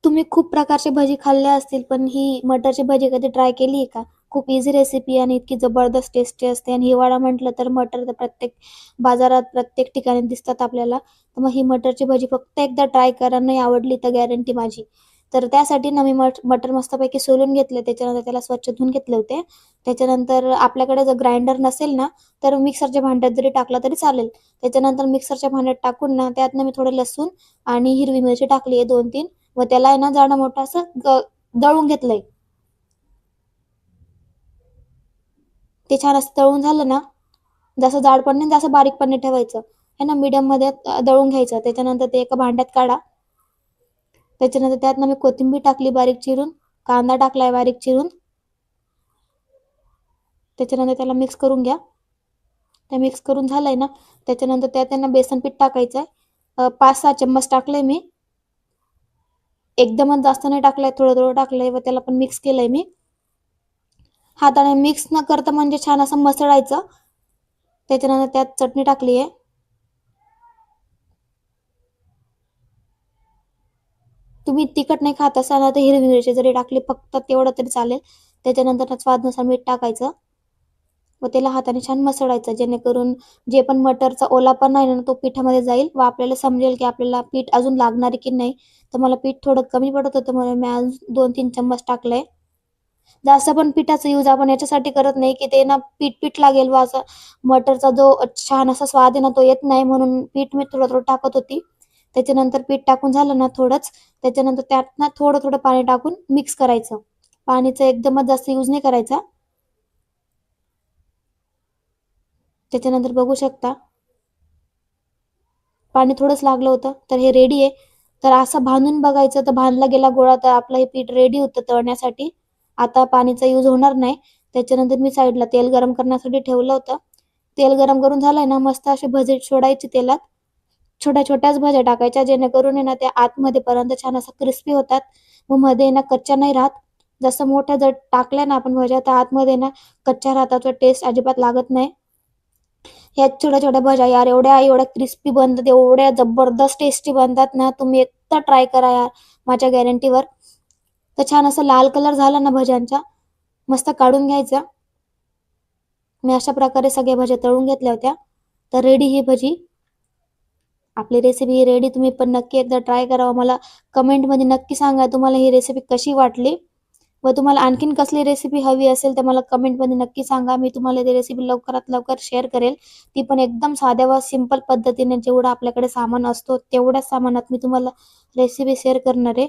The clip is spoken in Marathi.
तुम्ही खूप प्रकारचे भजी खाल्ले असतील, पण ही मटरची भजी कधी ट्राय केली आहे का? खूप इझी रेसिपी आणि इतकी जबरदस्त टेस्टी असते आणि हिवाळा म्हटलं तर मटर तर प्रत्येक बाजारात, प्रत्येक ठिकाणी दिसतात आपल्याला. तर मग ही मटरची भजी फक्त एकदा ट्राय करा, नाही आवडली तर गॅरंटी माझी. तर त्यासाठी ना मी मटर मस्तपैकी सोलून घेतले, त्याच्यानंतर त्याला स्वच्छ धुवून घेतले होते. त्याच्यानंतर आपल्याकडे जर ग्राइंडर नसेल ना, तर मिक्सरच्या भांड्यात जरी टाकला तरी चालेल. त्याच्यानंतर मिक्सरच्या भांड्यात टाकून ना, त्यात ना मी थोडं लसूण आणि हिरवी मिरची टाकली आहे 2-3 व त्याला आहे ना जाडं मोठं असं दळून घेतलंय. ते छान असं दळून झालं ना, जसं जाड पण नाही जसं बारीक पण नाही ठेवायचं. आहे ना मीडियममध्ये दळून घ्यायचं. त्याच्यानंतर ते एका भांड्यात काढा. त्याच्यानंतर त्यात ना मी कोथिंबीर टाकली बारीक चिरून, कांदा टाकलाय बारीक चिरून. त्याच्यानंतर त्याला मिक्स करून घ्या. ते मिक्स करून झालंय ना, त्याच्यानंतर त्यात आहे ना बेसन पीठ टाकायचं आहे. 5-6 चम्मच टाकलंय मी. एकदमच जास्त नाही टाकलंय, थोडं-थोडं टाकलंय व त्याला पण मिक्स केलंय मी. हाताने मिक्स न करता म्हणजे छान असं मसळायचं. त्याच्यानंतर त्यात चटणी टाकली आहे. तुम्ही तिखट नाही खात असाल ना, तर हिरवी मिरची जरी टाकली फक्त तेवढं तरी चालेल. त्याच्यानंतर स्वादनुसार मीठ टाकायचं व त्याला हाताने छान मसळायचं, जेणेकरून जे पण मटरचा ओलापणा आहे ना, तो पिठामध्ये जाईल व आपल्याला समजेल की आपल्याला पीठ अजून लागणार आहे की नाही. तर मला पीठ थोडं कमी पडत होतं म्हणून मी अजून 2-3 चम्मच टाकलंय. जास्त पण पिठाचा यूज आपण याच्यासाठी करत नाही, की ते ना पीठ-पीठ लागेल व असं मटरचा जो छान असा स्वाद आहे ना, तो येत नाही म्हणून पीठ मी थोडं-थोडं टाकत होती. त्याच्यानंतर पीठ टाकून झालं ना थोडंच, त्याच्यानंतर त्यात ना थोडं-थोडं पाणी टाकून मिक्स करायचं. पाणीचा एकदमच जास्त यूज नाही करायचा. त्याच्यानंतर बघू शकता पाणी थोडंच लागलं होतं, तर हे रेडी आहे. तर असं बांधून बघायचं, तर बांधला गेला गोळा तर आपलं हे पीठ रेडी होतं तळण्यासाठी. आता पाणीचा यूज होणार नाही. त्याच्यानंतर मी साईडला तेल गरम करण्यासाठी ठेवलं होतं. तेल गरम करून झालंय ना, मस्त असे भजे सोडायचे तेलात. छोट्या-छोट्याच भज्या टाकायच्या, जेणेकरून आहे ना, त्या आतमध्ये पर्यंत छान असं क्रिस्पी होतात व मध्ये ना कच्च्या नाही राहत. जसं मोठ्या जर टाकल्या ना आपण भज्या, तर आतमध्ये ना कच्च्या राहतात व टेस्ट अजिबात लागत नाही. ह्या छोट्या-छोट्या भज्या यार एवढ्या एवढ्या क्रिस्पी बनतात, एवढ्या जबरदस्त टेस्टी बनतात ना, तुम्ही एकदा ट्राय करा यार माझ्या गॅरंटीवर. तर छान असा लाल कलर झाला ना भज्यांचा, मस्त काढून घ्यायचा. मी अशा प्रकारे सगळ्या भज्या तळून घेतल्या होत्या. तर रेडी ही भजी. आपली रेसिपी रेडी. तुम्ही पण नक्की एकदा ट्राय करा व मला कमेंटमध्ये नक्की सांगा तुम्हाला ही रेसिपी कशी वाटली व तुम्हाला आणखीन कसली रेसिपी हवी असेल तर मला कमेंटमध्ये नक्की सांगा. मी तुम्हाला ती रेसिपी लवकरात लवकर शेअर करेल. ती पण एकदम साध्या व सिंपल पद्धतीने जेवढं आपल्याकडे सामान असतो तेवढ्याच सामानात मी तुम्हाला रेसिपी शेअर करणार आहे.